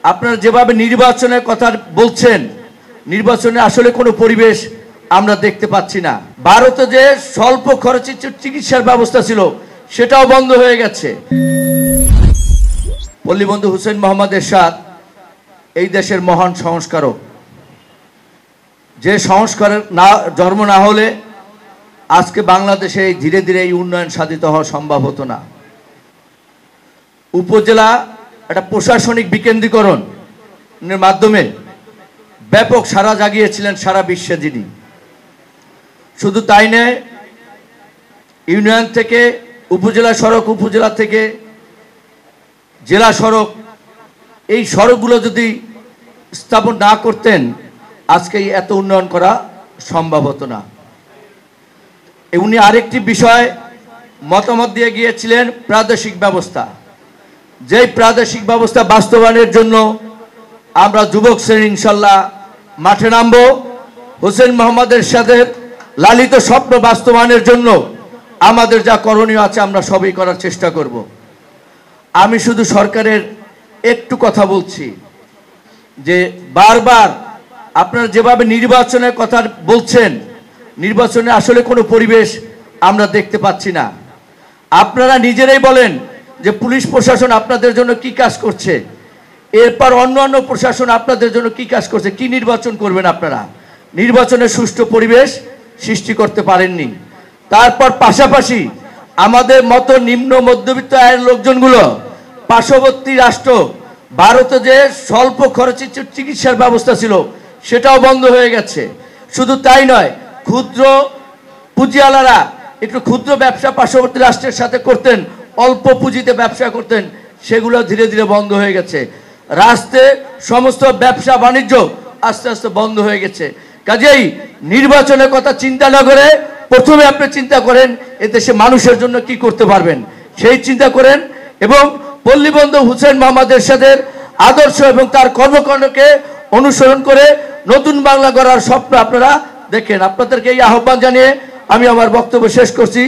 আপনারা যেভাবে নির্বাচনের কথা বলছেন, নির্বাচনে আসলে কোনো পরিবেশ আমরা দেখতে পাচ্ছি না। ভারতে যে স্বল্প খরচে চিকিৎসার ব্যবস্থা ছিল সেটাও বন্ধ হয়ে গেছে। পল্লীবন্ধু হুসেইন মোহাম্মদ এরশাদ এই দেশের মহান সংস্কারক, যে সংস্কারের জন্ম না হলে আজকে বাংলাদেশে ধীরে ধীরে এই উন্নয়ন সাধিত হওয়া সম্ভব হতো না। উপজেলা একটা প্রশাসনিক বিকেন্দ্রীকরণের মাধ্যমে ব্যাপক সাড়া জাগিয়েছিলেন সারা বিশ্বে যিনি। শুধু তাই নয়, ইউনিয়ন থেকে উপজেলা সড়ক, উপজেলা থেকে জেলা সড়ক, এই সড়কগুলো যদি স্থাপন না করতেন আজকে এত উন্নয়ন করা সম্ভব হতো না। উনি আরেকটি বিষয় মতামত দিয়ে গিয়েছিলেন, প্রাদেশিক ব্যবস্থা। যেই প্রাদেশিক ব্যবস্থা বাস্তবায়নের জন্য আমরা যুবক শ্রেণী ইনশাল্লাহ মাঠে নামব। হোসেন মোহাম্মদ এরশাদের লালিত স্বপ্ন বাস্তবায়নের জন্য আমাদের যা করণীয় আছে আমরা সবই করার চেষ্টা করব। আমি শুধু সরকারের একটু কথা বলছি যে বারবার আপনারা যেভাবে নির্বাচনের কথা বলছেন, নির্বাচনে আসলে কোনো পরিবেশ আমরা দেখতে পাচ্ছি না। আপনারা নিজেরাই বলেন যে পুলিশ প্রশাসন আপনাদের জন্য কি কাজ করছে, এরপর অন্যান্য প্রশাসন আপনাদের জন্য কি কাজ করছে। কি নির্বাচন করবেন আপনারা? নির্বাচনের সুষ্ঠু পরিবেশ সৃষ্টি করতে পারেননি। তারপর পাশাপাশি আমাদের মতো নিম্ন মধ্যবিত্ত আয়ের লোকজনগুলো পার্শ্ববর্তী রাষ্ট্র ভারতে যে স্বল্প খরচে চিকিৎসার ব্যবস্থা ছিল সেটাও বন্ধ হয়ে গেছে। শুধু তাই নয়, ক্ষুদ্র পুঁজিওয়ালারা একটু ক্ষুদ্র ব্যবসা পার্শ্ববর্তী রাষ্ট্রের সাথে করতেন, অল্প পুঁজিতে ব্যবসা করতেন, সেগুলো ধীরে ধীরে বন্ধ হয়ে গেছে। রাষ্ট্রে সমস্ত ব্যবসা বাণিজ্য আস্তে আস্তে বন্ধ হয়ে গেছে। কাজেই নির্বাচনের কথা চিন্তা না করে প্রথমে আপনি চিন্তা করেন এদেশে মানুষের জন্য কি করতে পারবেন, সেই চিন্তা করেন। এবং পল্লীবন্ধু হুসেইন মোহাম্মদ এরশাদের আদর্শ এবং তার কর্মকাণ্ডকে অনুসরণ করে নতুন বাংলা গড়ার স্বপ্ন আপনারা দেখেন। আপনাদেরকে এই আহ্বান জানিয়ে আমি আমার বক্তব্য শেষ করছি।